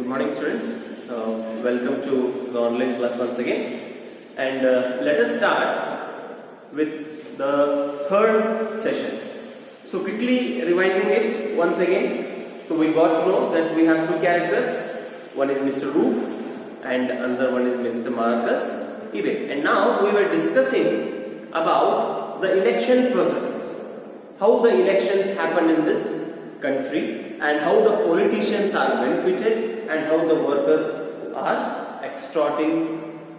Good morning, students. Welcome to the online class once again. And let us start with the third session. So quickly revising it once again. So we got to know that we have two characters. One is Mr. Roof and another one is Mr. Marcus Ibe. And now we were discussing about the election process. How the elections happen in this country and how the politicians are benefited and how the workers are extorting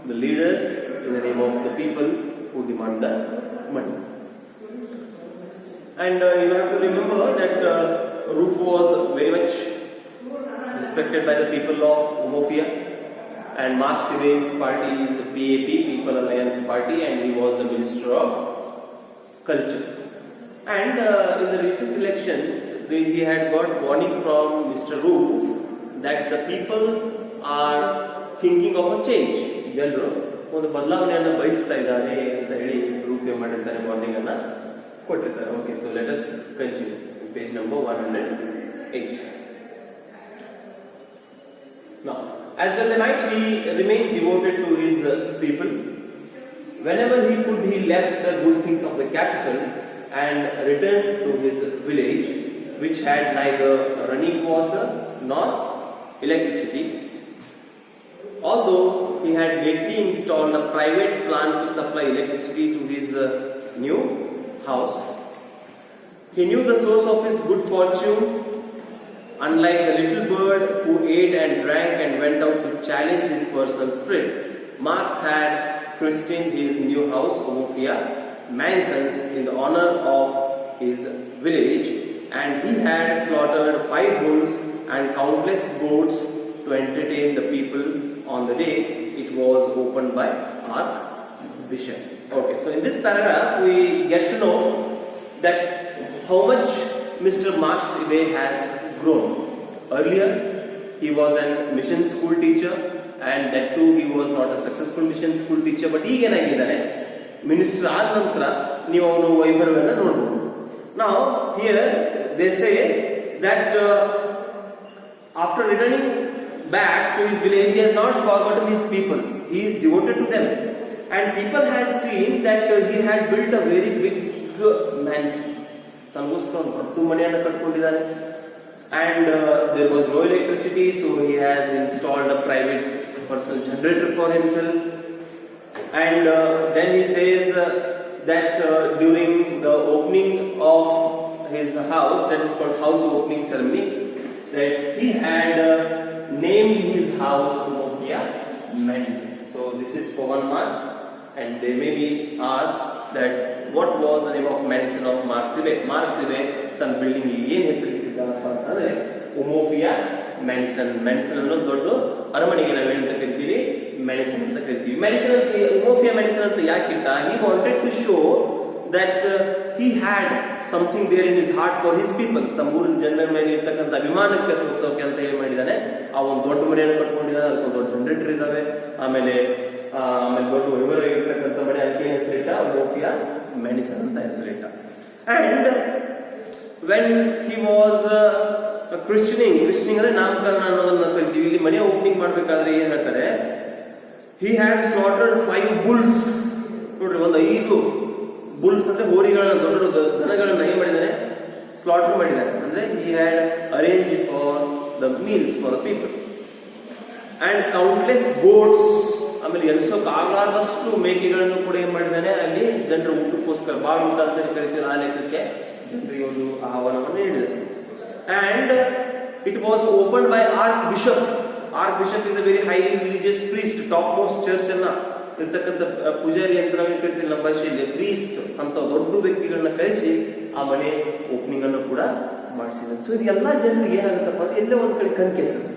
the leaders in the name of the people who demand the money. And you have to remember that Roof was very much respected by the people of Umofia, and Mark Sive's party is PAP, People Alliance Party, and he was the Minister of Culture. And in the recent elections, he had got warning from Mr. Roof that the people are thinking of a change. ಜನರು ಒಂದು ಬದಲಾವಣೆಯನ್ನು ಬಯಸ್ತಾ ಇದ್ದಾರೆ ಅಂತ ಹೇಳಿ roof ಏನು ಮಾಡಿರ್ತಾರೆ, warning ಅನ್ನ ಕೊಟ್ಟಿರ್ತಾರೆ. Okay, so let us continue page number 108. Now, as well the night he remained devoted to his people. Whenever he could, he left the good things of the capital and returned to his village, which had neither running water nor electricity. Although he had lately installed a private plant to supply electricity to his new house, he knew the source of his good fortune. Unlike the little bird who ate and drank and went out to challenge his personal spirit, Marx had christened his new house, Umofia Mansions, in the honor of his village, and he had slaughtered 5 bulls and countless goats to entertain the people on the day it was opened by Archbishop. Okay, so in this paragraph we get to know that how much Mr. Marx Ibe has grown. Earlier he was a mission school teacher, and that too he was not a successful mission school teacher, but ಈಗ ಏನಾಗಿದ್ದಾನೆ, minister ಆದ ನಂತರ ನೀವು ಅವನು ವೈಭವವನ್ನು ನೋಡಬಹುದು. Now here they say that after returning back to his village, he has not forgotten his people. He is devoted to them, and people have seen that he had built a very big mansion. ತನಗೋಸ್ಕರ ದೊಡ್ಡ ಮನೆಯನ್ನು ಕಟ್ಕೊಂಡಿದ್ದಾನೆ. And there was no electricity, so he has installed a private personal generator for himself. And then he says that during the opening of his house, that is called house opening ceremony, that he had named his house Umofia Mansion. So this is for 1 month, and they may be asked that what was the name of mansion of Marx Ibe. Marx Ibe ತನ್ನ building ಏನ್ ಹೆಸರು ಇಟ್ಟಿದ್ದಾನಪ್ಪ ಅಂತಂದ್ರೆ ಉಮೋಫಿಯಾ Manson. Manson ಅನ್ನೋದು ದೊಡ್ಡ ಅರಮನೆಗೆ ನಾವು ಏನಂತ ಕರಿತೀವಿ, ಮ್ಯಾನ್ಸನ್ ಅಂತ ಕರಿತೀವಿ. ಮ್ಯಾನ್ಸನ್ ಅಂತ ಉಮೋಫಿಯಾ ಮ್ಯಾನ್ಸನ್ ಅಂತ ಯಾಕಿಟ್ಟ? He wanted to show that he had something there in his heart for his people. ತಮ್ಮ ಊರಿನ ಜನರ ಮೇಲೆ ಇರ್ತಕ್ಕಂಥ ಅಭಿಮಾನಕ್ಕೆ ತೋರಿಸೋಕೆ ಅಂತ ಹೇಳಿ ಮಾಡಿದ್ದಾನೆ. ಆ ಒಂದು ದೊಡ್ಡ ಮನೆಯನ್ನು ಕಟ್ಕೊಂಡಿದ್ದಾನೆ, ಅದಕ್ಕೊಂದು ದೊಡ್ಡ ಜನರೇಟರ್ ಇದ್ದಾವೆ, ಆಮೇಲೆ ದೊಡ್ಡ ವೈಭವ ಇರ್ತಕ್ಕಂಥ ಮನೆ, ಅದಕ್ಕೆ ಹೆಸರಿಟ್ಟ ಉಮೋಫಿಯಾ ಮ್ಯಾನ್ಸನ್ ಅಂತ ಹೆಸರಿಟ್ಟ. And when he was christening ಅಂದ್ರೆ ನಾಮಕರಣ ಅನ್ನೋದನ್ನ ಕರಿತೀವಿ. ಇಲ್ಲಿ ಮನೆ ಓಪನಿಂಗ್ ಮಾಡ್ಬೇಕಾದ್ರೆ ಏನ್ ಹೇಳ್ತಾರೆ, he had slaughtered 5 bulls. ನೋಡ್ರಿ, ಒಂದು 5 ಬುಲ್ಸ್ ಅಂದ್ರೆ ಹೋರಿಗಳನ್ನ, ದೊಡ್ಡ ದೊಡ್ಡ ದನಗಳನ್ನ ಏನ್ ಮಾಡಿದಾನೆ, ಸ್ಲಾಟರ್ ಮಾಡಿದಾನೆ. ಅಂದ್ರೆ he had arranged for the meals for the people. And countless goats, ಆಮೇಲೆ ಎಲ್ಸೋಕ್ ಆಗಲಾರ್ದಷ್ಟು ಮೇಕೆಗಳನ್ನು ಕೂಡ ಏನ್ ಮಾಡಿದಾನೆ, ಅಲ್ಲಿ ಜನರ ಊಟಕ್ಕೋಸ್ಕರ ಬಾಳ ಊಟ ಅಂತ ಕರಿತೀವಿ, ಆ ಲೆಕ್ಕಕ್ಕೆ ಜನರಿಗೆ ಒಂದು ಆಹ್ವಾನವನ್ನು ನೀಡಿದೆ. And it was opened by Archbishop. Archbishop is a very highly religious priest, topmost church ಅನ್ನ ಇರ್ತಕ್ಕಂಥ ಪೂಜಾರಿ ಅಂತ ನಾವು ಕರಿತೀವಿ ನಮ್ಮ ಭಾಷೆಯಲ್ಲಿ, ಪ್ರೀಸ್ಟ್ ಅಂತ ದೊಡ್ಡ ವ್ಯಕ್ತಿಗಳನ್ನ ಕರೆಸಿ ಆ ಮನೆ ಓಪನಿಂಗ್ ಅನ್ನು ಕೂಡ ಮಾಡಿಸಿದ. ಸೊ ಇದೆಲ್ಲ ಜನರಿಗೆ ಏನಾಗುತ್ತಪ್ಪ ಅಂದ್ರೆ ಎಲ್ಲೇ ಒಂದ್ ಕಡೆ ಕಣ್ಕೆಸರು,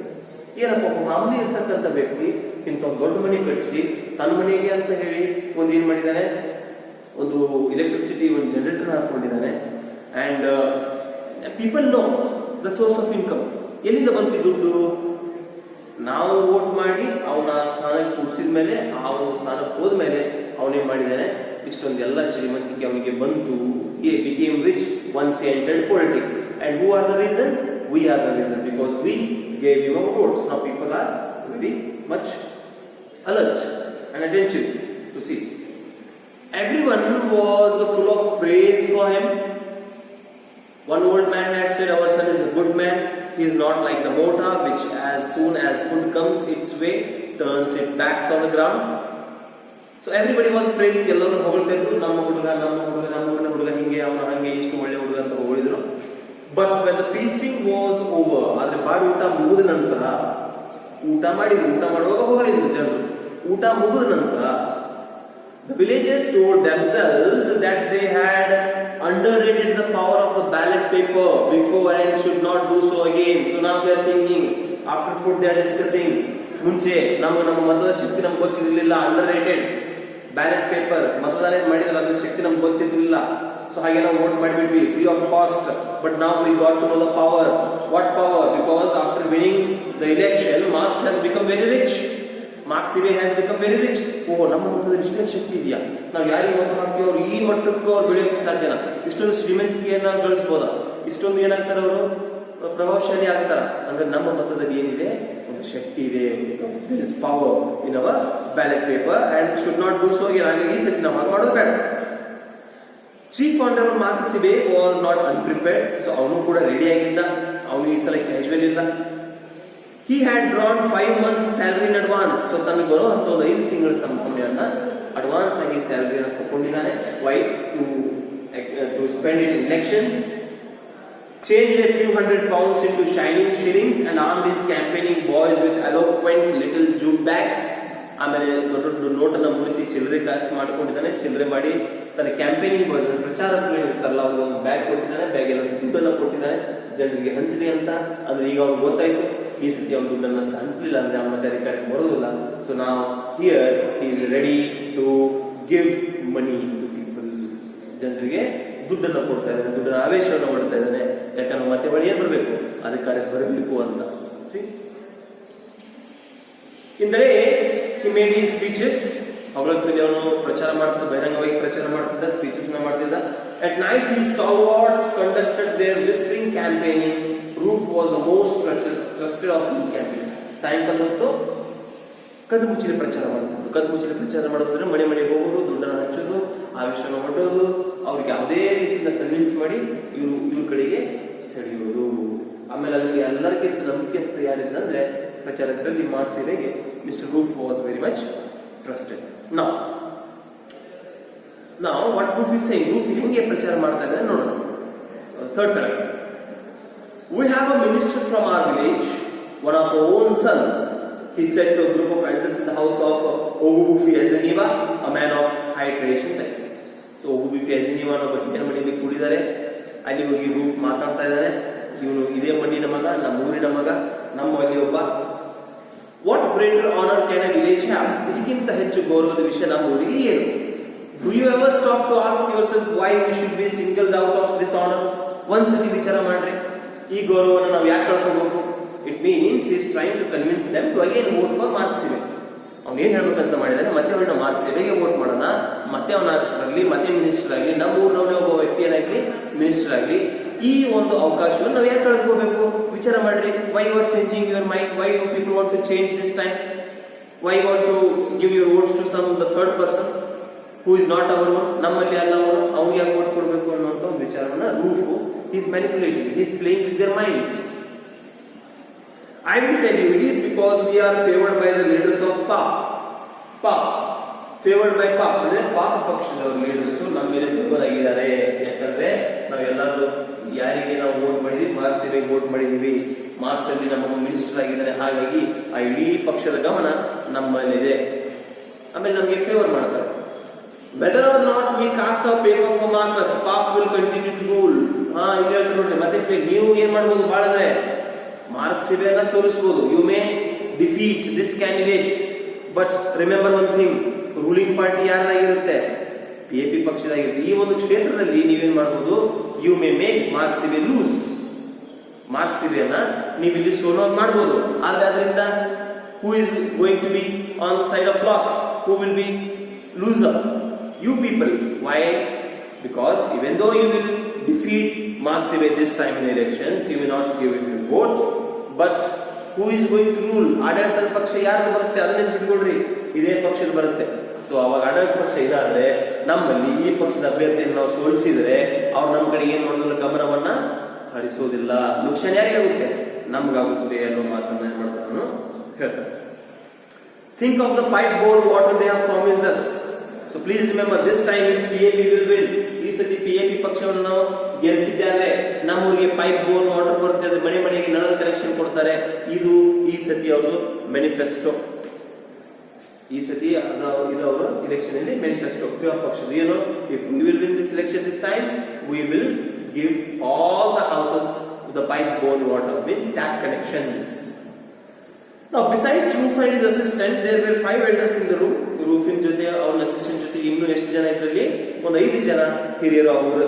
ಏನಪ್ಪ ಮಾಮೂಲಿ ಇರ್ತಕ್ಕಂಥ ವ್ಯಕ್ತಿ ಇಂಥ ಒಂದು ದೊಡ್ಡ ಮನೆ ಕಟ್ಟಿಸಿ ತನ್ನ ಮನೆಗೆ ಅಂತ ಹೇಳಿ ಒಂದು ಏನ್ ಮಾಡಿದ್ದಾನೆ, ಒಂದು ಎಲೆಕ್ಟ್ರಿಸಿಟಿ ಒಂದು ಜನರೇಟರ್ ಹಾಕೊಂಡಿದ್ದಾನೆ. And people know the source of income. ಎಲ್ಲಿಂದ ಬಂತು ದುಡ್ಡು? ನಾವು ವೋಟ್ ಮಾಡಿ ಅವನ ಸ್ಥಾನಕ್ಕೆ ಕೂಡಿಸಿದ ಮೇಲೆ, ಅವನು ಸ್ಥಾನಕ್ಕೆ ಹೋದ್ಮೇಲೆ ಅವನೇನ್ ಮಾಡಿದ್ದಾನೆ, ಇಷ್ಟೊಂದೆಲ್ಲ ಶ್ರೀಮಂತಿಕೆ ಅವನಿಗೆ ಬಂತು. He became rich once he entered politics. And who are the reason? we are the reason because we gave votes. Now people are very much alert and attentive to see. Everyone was full of praise for him. One old man had said, our son is a good man. He is not like the mortar which as soon as food comes its way turns it back on the ground. So everybody was praising. ಎಲ್ಲರೂ ಹೊಗಳ್ತಾ ಇದ್ರು, ನಮ್ಮ ಹುಡುಗ ಹಿಂಗೆ, ಅವನು ಹಂಗೆ, ಇಷ್ಟು ಒಳ್ಳೆ ಹುಡುಗ ಅಂತ ಹೊಗಳಿದ್ರು. But when the feasting was over, ಆದ್ರೆ ಬಾಡಿ ಊಟ ಮುಗಿದ ನಂತರ, ಊಟ ಮಾಡುವಾಗ ಹೊಗಳಿದ್ರು ಜನರು. ಊಟ ಮುಗಿದ ನಂತರ the villagers told themselves that they had underrated the power of the ballot paper before and should not do so again. So now they are thinking, after food they are discussing, ಮುಂಚೆ ನಮ್ಮ ಮತದ ಶಕ್ತಿ ನಮ್ಗೆ ಗೊತ್ತಿರಲಿಲ್ಲ, ಅಂಡರ್ರೇಟೆಡ್ ballot paper, ಮತದಾನ ಮಾಡಿದ್ರೆ ಅದ್ರ ಶಕ್ತಿ ನಮ್ಗೆ ಗೊತ್ತಿರಲಿಲ್ಲ, ಸೊ ಹಾಗೆ ನಾವು ವೋಟ್ ಮಾಡಿಬಿಟ್ವಿ ಫ್ರೀ ಆಫ್ ಕಾಸ್ಟ್. ಬಟ್ ನಾವು we got to know the power. What power? Because after winning the election Marks has become very rich. Marks ಇವೆ ಹ್ಯಾಸ್ ಬಿಕಮ್ ವೆರಿ ರಿಚ್. ನಮ್ಮ ಮತದಲ್ಲಿ ಇಷ್ಟೊಂದು ಶಕ್ತಿ ಇದೆಯಾ, ನಾವು ಯಾರಿಗೆ ಮತ ಹಾಕಿ ಅವ್ರು ಈ ಮಟ್ಟಕ್ಕೂ ಅವ್ರು ಬೆಳೆಯೋಕೆ ಸಾಧ್ಯನಾ? ಇಷ್ಟೊಂದು ಶ್ರೀಮಂತಿಕೆಯನ್ನ ಗಳಿಸಬಹುದಾ? ಇಷ್ಟೊಂದು ಏನಾಗ್ತಾರೆ ಅವರು ಪ್ರಭಾವಶಾಲಿ ಆಗ್ತಾರ? ಅಂದ್ರೆ ನಮ್ಮ ಮತದಲ್ಲಿ ಏನಿದೆ, ಒಂದು ಶಕ್ತಿ ಇದೆ. Power in our ballot paper and should not do so again. ಹಾಗಾಗಿ ಈ ಸತಿ ನಾವು ಹಾಗೆ ಮಾಡೋದು ಬೇಡ. ಚೀಫ್ ಆನರಬಲ್ ಮಾರ್ಕ್ಸ್ ಇವೆ ವಾಸ್ ನಾಟ್ ಅನ್ಪ್ರಿಪೇರ್ಡ್. ಸೊ ಅವನು ಕೂಡ ರೆಡಿ ಆಗಿದ್ದ, ಅವನು ಈ ಸಲ ಕ್ಯಾಶುವಲ್ ಇಲ್ಲ. He had drawn 5 months salary in advance. So ತನಗೆ ಬರೋ ಅಂತ ಒಂದು 5 ತಿಂಗಳ ಸಂಬಳವನ್ನ ಅಡ್ವಾನ್ಸ್ ಆಗಿ ಸ್ಯಾಲರಿಯನ್ನು ತಗೊಂಡಿದ್ದಾನೆ. Why? To spend it in elections. Changed a few hundred pounds into shining shillings and armed his campaigning boys with eloquent little jute bags. ಆಮೇಲೆ ದೊಡ್ಡ ದೊಡ್ಡ ನೋಟನ್ನ ಮುರಿಸಿ ಚಿಲ್ಲರೆ ಕಾಸು ಮಾಡ್ಕೊಂಡಿದ್ದಾನೆ. ಚಿಲ್ಲರೆ ಮಾಡಿ ತನ್ನ ಕ್ಯಾಂಪೇನಿಂಗ್ ಬಾಯ್ಸ್, ಪ್ರಚಾರಕರು ಏನಿರ್ತಾರಲ್ಲ, ಅವ್ರಿಗೆ ಒಂದು ಬ್ಯಾಗ್ ಕೊಟ್ಟಿದ್ದಾನೆ. ಬ್ಯಾಗ್ ಎಲ್ಲ ದುಡ್ಡನ್ನ ಕೊಟ್ಟಿದ್ದಾನೆ ಜನರಿಗೆ ಹಂಚಲಿ ಅಂತ. ಅಂದ್ರೆ ಈಗ ಅವ್ರಿಗೆ ಗೊತ್ತಾಯ್ತು, ಈ ಸತಿ ಅವ್ನ ದುಡ್ಡನ್ನ ಹಂಚಲಿಲ್ಲ ಅಂದ್ರೆ ಅವನ ಮತ್ತೆ ಅಧಿಕಾರಕ್ಕೆ ಬರೋದಿಲ್ಲ. ಸೊ ನಾವು here he is ready to give money to people. ಜನರಿಗೆ ದುಡ್ಡನ್ನ ಕೊಡ್ತಾ ಇದ್ದಾನೆ, ದುಡ್ಡನ್ನ ಆವೇಶವನ್ನು ಮಾಡ್ತಾ ಇದ್ದಾನೆ. ಯಾಕಂದ್ರೆ ಮತ್ತೆ ಬಳಿ ಏನ್ ಬರಬೇಕು, ಅಧಿಕಾರಕ್ಕೆ ಬರಬೇಕು ಅಂತ. ಇಂದರೆ he made his speeches. ಅವರಲ್ಲಿ ಅವನು ಪ್ರಚಾರ ಮಾಡ್ತಿದ್ದ, ಬಹಿರಂಗವಾಗಿ ಪ್ರಚಾರ ಮಾಡ್ತಿದ್ದ, ಸ್ಪೀಚಸ್ ಮಾಡ್ತಿದ್ದ. At night his stalwarts conducted their whispering campaigning. Roof was the most trusted of his campaign. ಸಾಯಂಕಾಲ ಹೊತ್ತು ಕದ್ದು ಮುಚ್ಚಿನ ಪ್ರಚಾರ ಮಾಡ್ತಿದ್ರು. ಕದ್ದು ಮುಚ್ಚಿನ ಪ್ರಚಾರ ಮಾಡೋದ್ರೆ ಮನೆ ಮನೆಗೆ ಹೋಗೋದು, ದುಡ್ಡನ್ನು ಹಂಚೋದು, ಆವೇಶನ ಮಾಡೋದು, ಅವ್ರಿಗೆ ಯಾವುದೇ ರೀತಿಯಿಂದ ಕನ್ವಿನ್ಸ್ ಮಾಡಿ ಇವ್ರ ಕಡೆಗೆ ಸೆಳೆಯೋದು. ಆಮೇಲೆ ಅದಕ್ಕೆ ಎಲ್ಲರಿಗಿಂತ ನಂಬಿಕೆಸ್ತ ಯಾರಿದ್ದಂದ್ರೆ ಪ್ರಚಾರಕರಲ್ಲಿ marks ಇದೆಗೆ Mr. Roof was very much trusted. Now what Roof is saying, Roof ಹೆಂಗೆ ಪ್ರಚಾರ ಮಾಡ್ತಾ ಇದ್ದಾರೆ ನೋಡೋಣ. Third paragraph. We have a minister from our village, one of our own sons. He said to a group of elders in the house of Ogubufi Ezeniva, a man of high tradition type. So Ogubufi Ezeniva ಒಬ್ಬ ಹಿರಿಯ ಮನೆಯಲ್ಲಿ ಕೂಡಿದ್ದಾರೆ. ಅಲ್ಲಿ ಹೋಗಿ roof ಮಾತಾಡ್ತಾ ಇದ್ದಾರೆ. ಇವನು ಇದೇ ಮಣ್ಣಿನ ಮಗ, ನಮ್ಮ ಊರಿನ ಮಗ, ನಮ್ಮ ಅಲ್ಲಿ ಒಬ್ಬ. What greater honour can a village have? ಇದಕ್ಕಿಂತ ಹೆಚ್ಚು ಗೌರವದ ವಿಷಯ ನಮ್ಮ ಊರಿಗೆ ಏನು? Do you ever stop to ask yourself why we should be singled out of this honour? ಒಂದ್ಸತಿ ವಿಚಾರ ಮಾಡ್ರಿ, ಈ ಗೌರವನ ನಾವು ಯಾಕೆ ಕಳ್ಕೋಬೇಕು? It means is trying to convince them to again vote for Marks ಇವೆ. ಅವ್ನು ಏನ್ ಹೇಳ್ಬೇಕಂತ ಮಾಡಿದಾನೆ, ಮತ್ತೆ ಅವನ ಮಾರ್ಕ್ಸ್ ಇವೆಗೆ ವೋಟ್ ಮಾಡೋಣ, ಮತ್ತೆ ಅವನ ಆಗಲಿ, ಮತ್ತೆ ಮಿನಿಸ್ಟರ್ ಆಗಲಿ, ನಮ್ಮ ಊರಿನವನೇ ಒಬ್ಬ ವ್ಯಕ್ತಿ ಏನಾಗ್ಲಿ ಮಿನಿಸ್ಟರ್ ಆಗಲಿ, ಈ ಒಂದು ಅವಕಾಶವನ್ನು ನಾವು ಯಾಕೆ ಕಳ್ಕೋಬೇಕು? ವಿಚಾರ ಮಾಡ್ರಿ. Why you are changing your mind? Why you people want to change this time? Why want to give your votes to some the third person who is not our own? ನಮ್ಮಲ್ಲಿ ಅಲ್ಲ ಅವನು, ಅವ್ನಿಗೆ ಯಾಕೆ ವೋಟ್ ಕೊಡಬೇಕು ಅನ್ನುವಂಥ ಒಂದು ವಿಚಾರವನ್ನ roof is manipulating, is playing with their minds. I will tell you, it is because we are favored by the leaders of PAP. Favored by PAP ಅಂದ್ರೆ ಪಾಪ ಪಕ್ಷದವರ ಲೀಡರ್ಸ್ ನಮ್ಮ ಮೇಲೆ ಫೇವರ್ ಆಗಿದ್ದಾರೆ. ಯಾಕಂದ್ರೆ ನಾವೆಲ್ಲರೂ ಯಾರಿಗೆ ನಾವು ವೋಟ್ ಮಾಡಿದ್ವಿ, ಮಾರ್ಕ್ಸ್ ಇವೆ ವೋಟ್ ಮಾಡಿದೀವಿ, ಮಾರ್ಕ್ಸ್ ಅಲ್ಲಿ ನಮ್ಮ ಮಿನಿಸ್ಟರ್ ಆಗಿದ್ದಾರೆ. ಹಾಗಾಗಿ ಆ ಇಡೀ ಪಕ್ಷದ ಗಮನ ನಮ್ಮಲ್ಲಿದೆ. ಆಮೇಲೆ ನಮಗೆ ಫೇವರ್ ಮಾಡ್ತಾರೆ. Whether or not we cast our paper for Marcus, PAP will continue to rule. ಇಲ್ಲಿ ಹೇಳ್ತಾರೆ ನೋಡ್ರಿ, ಮತ್ತೆ ನೀವು ಏನ್ ಮಾಡ್ಬೋದು ಬಾಳ ಅಂದ್ರೆ ಮಾರ್ಕ್ಸ್ ಇವೆಯನ್ನ ಸೋಲಿಸಬಹುದು. You may defeat this candidate, but remember one thing, ruling party ಯಾರ್ದಾಗಿರುತ್ತೆ? PAP ಪಕ್ಷದಾಗಿರುತ್ತೆ. ಈ ಒಂದು ಕ್ಷೇತ್ರದಲ್ಲಿ ನೀವೇನ್ ಮಾಡಬಹುದು, ಯು ಮೇ ಮೇಕ್ ಮಾರ್ಕ್ಸ್ ಇವೆ ಲೂಸ್. ಮಾರ್ಕ್ಸ್ ಇವೆಯನ್ನ ನೀವು ಇಲ್ಲಿ ಸೋಲೋನ್ ಮಾಡಬಹುದು. ಆದ್ರೆ ಅದರಿಂದ who is going to be on the side of loss? Who will be loser? You people. Why? Because even though you will defeat Marks Ive this time in elections, you will not give it to vote, but who is going to rule? ಆಡಳಿತದ ಪಕ್ಷ ಯಾರು ಬರುತ್ತೆ ಅದನ್ನ ಬಿಟ್ಕೊಡ್ರಿ, ಇದೇ ಪಕ್ಷದ ಬರುತ್ತೆ. So ಅವಾಗ ಆಡಳಿತ ಪಕ್ಷ ಇದಾದ್ರೆ ನಮ್ಮಲ್ಲಿ ಈ ಪಕ್ಷದ ಅಭ್ಯರ್ಥಿಯನ್ನು ನಾವು ಸೋಲಿಸಿದ್ರೆ ಅವ್ರು ನಮ್ಮ ಕಡೆ ಏನ್ ಮಾಡೋದಿಲ್ಲ, ಗಮನವನ್ನ ಹರಿಸೋದಿಲ್ಲ. ನುಕ್ಸಾನ್ ಯಾರಿಗಾಗುತ್ತೆ? ನಮ್ಗಾಗುತ್ತೆ ಅನ್ನೋ ಮಾತನ್ನ ಏನ್ ಮಾಡ್ತಾನು ಹೇಳ್ತಾರೆ. Think of the pipe bore water they have promised us. So please remember this time if PAP will win. ಈ ಸತಿ PAP ಪಕ್ಷವನ್ನು ನಾವು ಗೆಲ್ಲಿಸಿದ್ದಾರೆ, ನಮ್ಮೂರಿಗೆ ಪೈಪ್ ಬೋರ್ ವಾಟರ್ ಬರುತ್ತೆ, ಅದು ಮನೆ ಮನೆಗೆ ನಳದ ಕನೆಕ್ಷನ್ ಕೊಡ್ತಾರೆ. ಇದು ಈ ಸತಿ ಅವರು ಮ್ಯಾನಿಫೆಸ್ಟೋ, ಈ ಸತಿ ಇದು ಅವರ ಇಲೆಕ್ಷನ್ ಅಲ್ಲಿ ಮ್ಯಾನಿಫೆಸ್ಟೋ ಪಕ್ಷದ ಏನು, if we will win this election this time we will give all the houses to the pipe borne water, means tap connections. Now besides Roof and his assistant, there were 5 elders in the room. Roofin ಜೊತೆ ಅವರ assistant ಜೊತೆ ಇನ್ನು ಎಷ್ಟು ಜನ ಇದರಲ್ಲಿ? ಒಂದು 5 ಜನ ಹಿರಿಯರು ಅವರು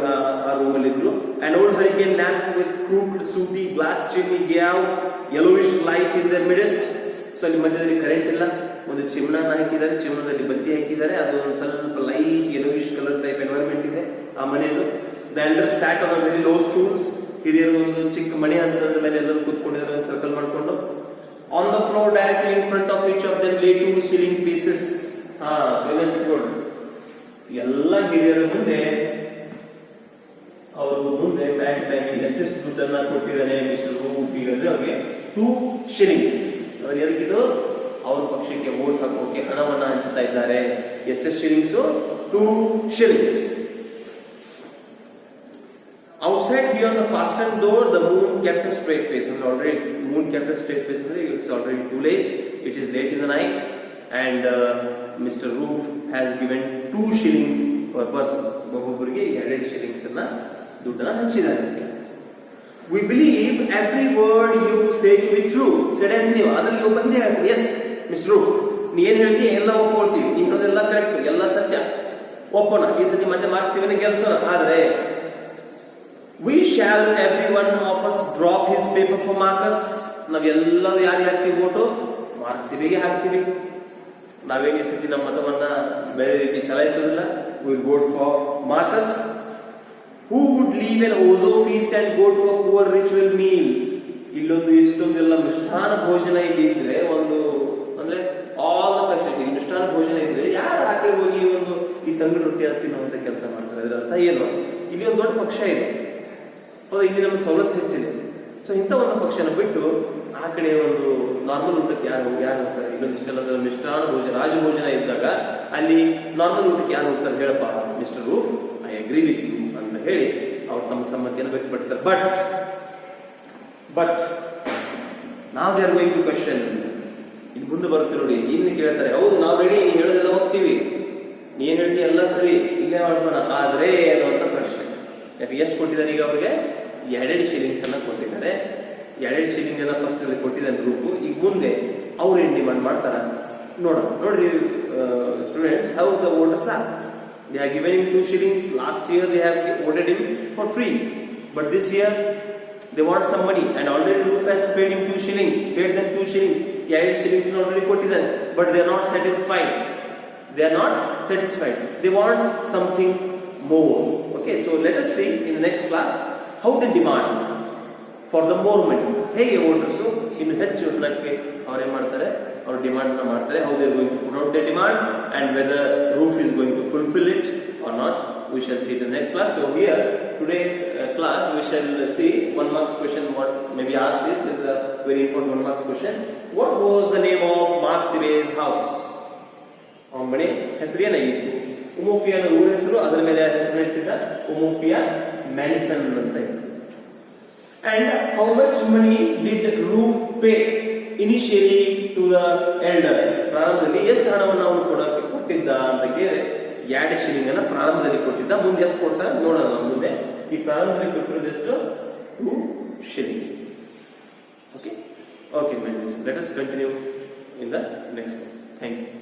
ಆ ರೂಮ್ ಅಲ್ಲಿ ಇದ್ರು. An old hurricane lamp with crooked sooty glass chimney gave yellowish light in their midst. So ಅಲ್ಲಿ ಮಧ್ಯದಲ್ಲಿ ಕರೆಂಟ್ ಇಲ್ಲ, ಒಂದು ಚಿಮ್ನ ಹಾಕಿದ್ದಾರೆ, ಚಿಮ್ನದಲ್ಲಿ ಬತ್ತಿ ಹಾಕಿದ್ದಾರೆ, ಅದು ಒಂದು ಸ್ವಲ್ಪ ಲೈಟ್ ಯೆಲ್ಲೋವಿಶ್ ಕಲರ್ ಟೈಪ್ ಎನ್ವೈರನ್ಮೆಂಟ್ ಇದೆ ಆ ಮನೆಯದು. The elders sat on a very low stools. ಹಿರಿಯರು ಒಂದು ಚಿಕ್ಕ ಮನೆ ಹಂತದ ಮೇಲೆ ಎಲ್ಲರೂ ಕೂತ್ಕೊಂಡಿದ್ದಾರೆ ಸರ್ಕಲ್ ಮಾಡ್ಕೊಂಡು. On the floor directly in front of each of them lay 2 shilling pieces. Silent gold. ಎಲ್ಲ ಹಿರಿಯರ ಮುಂದೆ ಅವರು ಮುಂದೆ ಬ್ಯಾಂಕ್ ಎಷ್ಟೆಷ್ಟು ದುಡ್ಡನ್ನ ಕೊಟ್ಟಿದ್ದಾನೆ ಮಿಸ್ಟರ್ ರೂಫ್ ಈಗಂದ್ರೆ ಅವ್ರಿಗೆ 2 shillings. ಅವ್ರು ಎದಕ್ಕಿದು? ಅವ್ರ ಪಕ್ಷಕ್ಕೆ ವೋಟ್ ಹಾಕೋಕೆ ಹಣವನ್ನ ಹಂಚ್ತಾ ಇದ್ದಾರೆ. ಎಷ್ಟೆಷ್ಟು ಶಿಲಿಂಗ್ಸ್? 2 shillings. Outside beyond the fastened door, the moon kept a straight face. And already, moon kept a straight face. It's already too late. It is late in the night, and Mr. Roof has given 2 shillings per person. ಒಬ್ಬೊಬ್ಬರಿಗೆ 2 shillings ಅನ್ನ ದುಡ್ಡನ್ನ ಹಂಚಿದ್ದಾರೆ. We believe every word you say to be true. Said as ನೀವು ಅದರಲ್ಲಿ ಒಬ್ಬ ಹಿರಿಯ ಹೇಳ್ತಾರೆ, yes, Mr. Roof, ನೀ ಏನ್ ಹೇಳ್ತೀಯ ಎಲ್ಲ ಒಪ್ಕೊಳ್ತೀವಿ, ಇನ್ನೊಂದೆಲ್ಲ ಕರೆಕ್ಟ್, ಎಲ್ಲ ಸತ್ಯ, ಒಪ್ಪೋಣ, ಈ ಸತಿ ಮತ್ತೆ ಮಾರ್ಕ್ಸ್ ಇವನ್ನ ಗೆಲ್ಸೋಣ. ಆದ್ರೆ we shall every one of us drop his paper for Marcus. ನಾವೆಲ್ಲರೂ ಯಾರಿಗೆ ಹಾಕ್ತೀವಿ ವೋಟು? ಮಾರ್ಕ್ಸ್ ಇವಿಗೆ ಹಾಕ್ತೀವಿ. ನಾವೇನು ಈ ಸತಿ ನಮ್ಮ ಮತವನ್ನ ಬೇರೆ ರೀತಿ ಚಲಾಯಿಸೋದಿಲ್ಲ. Will vote for Marcus. Who would leave an ozo feast and go to a poor ritual meal? ಇಲ್ಲೊಂದು ಇಷ್ಟೊಂದೆಲ್ಲ ಮಿಷ್ಟಾನ ಭೋಜನ ಇಲ್ಲಿ ಇದ್ರೆ, ಒಂದು ಅಂದ್ರೆ ಆಲ್ ದ ಫೆಸಿಲಿಟಿ ಮಿಷ್ಟಾನ ಭೋಜನ ಇದ್ರೆ ಯಾರು ಆಕಡೆ ಹೋಗಿ ಒಂದು ಈ ತಂಗಳು ರೊಟ್ಟಿ ತಿನ್ನುವಂತ ಕೆಲಸ ಮಾಡ್ತಾರೆ? ಅದರ ಅರ್ಥ ಏನು? ಇಲ್ಲಿ ಒಂದು ದೊಡ್ಡ ಪಕ್ಷ ಇದೆ, ಹೌದಾ, ಇಲ್ಲಿ ನಮ್ಮ ಸವಲತ್ತು ಹೆಚ್ಚಿದೆ. ಸೊ ಇಂಥ ಒಂದು ಪಕ್ಷನ ಬಿಟ್ಟು ಆ ಕಡೆ ಒಂದು ನಾರ್ಮಲ್ ಊಟಕ್ಕೆ ಯಾರು ಹೋಗ್ತಾರೆ? ಇಲ್ಲೊಂದಿಷ್ಟೆಲ್ಲ ಮಿಷ್ಟಾನ ಭೋಜನ ರಾಜಭೋಜನ ಇದ್ದಾಗ ಅಲ್ಲಿ ನಾರ್ಮಲ್ ಊಟಕ್ಕೆ ಯಾರು ಹೋಗ್ತಾರೆ ಹೇಳಪ್ಪ? Mister Rauf, I agree with you ಅಂತ ಹೇಳಿ ಅವ್ರು ತಮ್ಮ ಸಮ್ಮತಿಯನ್ನು ವ್ಯಕ್ತಪಡಿಸ್ತಾರೆ. ಬಟ್ ನಾವು they are going to question. ಇನ್ನು ಮುಂದೆ ಬರುತ್ತೆ ನೋಡಿ, ಇನ್ನು ಕೇಳ್ತಾರೆ, ಹೌದು ನಾವು ರೆಡಿ, ನೀನು ಹೇಳೋದೆಲ್ಲ ಹೋಗ್ತೀವಿ, ನೀ ಏನ್ ಹೇಳ್ತೀವಿ ಎಲ್ಲ ಸರಿ, ಇಲ್ಲೇ ಮಾಡೋಣ, ಆದ್ರೆ ಅನ್ನುವಂತ ಪ್ರಶ್ನೆ. ಯಾಕೆ ಎಷ್ಟು ಕೊಟ್ಟಿದ್ದಾರೆ ಈಗ ಅವ್ರಿಗೆ? 2 shillings ಅನ್ನ ಕೊಟ್ಟಿದ್ದಾರೆ. 2 shilling ಅನ್ನ ಫಸ್ಟ್ ಅಲ್ಲಿ ಕೊಟ್ಟಿದ್ದಾನೆ ರೂಪು. ಈಗ ಮುಂದೆ ಅವ್ರು ಏನ್ ಡಿಮಾಂಡ್ ಮಾಡ್ತಾರ ನೋಡೋಣ. ನೋಡ್ರಿ students, how the voters are. They have given him 2 shillings. Last year they have voted him for free, but this year they want some money, and already Roof has paid him 2 shillings, paid them 2 shillings. 2 shillings already ಕೊಟ್ಟಿದ್ದಾನೆ, but they are not satisfied. They are not satisfied. They want something more. Okay, so let us see in the next class how they demand for the more money. ಹೇಗೆ voters ಇನ್ನು ಹೆಚ್ಚು ಹಣಕ್ಕೆ ಅವ್ರು ಏನ್ ಮಾಡ್ತಾರೆ, ಅವ್ರ demand ಮಾಡ್ತಾರೆ. how they are going to put out their demand and whether Roof is going to fulfill it or not, we shall see in the next class. So here today's class we shall see 1 marks question. What may be asked is a very important 1 marks question. What was the name of Mark Sire's house? ಅವನ ಮನೆ ಹೆಸರು ಏನಾಗಿತ್ತು? ಉಮೋಫಿಯಾನ ಊರ ಹೆಸರು, ಅದರ ಮೇಲೆ ಹೆಸರು ಇಟ್ಟಿದ್ದ ಉಮೋಫಿಯಾ ಮ್ಯಾನ್ಸನ್ ಅಂತ ಇತ್ತು. And how much money did Roof pay initially to the elders? ಪ್ರಾರಂಭದಲ್ಲಿ ಎಷ್ಟು ಹಣವನ್ನು ಅವನು ಕೊಟ್ಟಿದ್ದ ಅಂತ ಕೇಳಿದ್ರೆ 2 shilling ಅನ್ನ ಪ್ರಾರಂಭದಲ್ಲಿ ಕೊಟ್ಟಿದ್ದ. ಮುಂದೆ ಎಷ್ಟು ಕೊಡ್ತಾರೆ ನೋಡೋಣ. ಮುಂದೆ ಈ ಪ್ರಾರಂಭದಲ್ಲಿ ಕೊಟ್ಟಿರೋದೆಷ್ಟು? 2 shillings. Okay, my friends, let us continue in the next class. Thank you.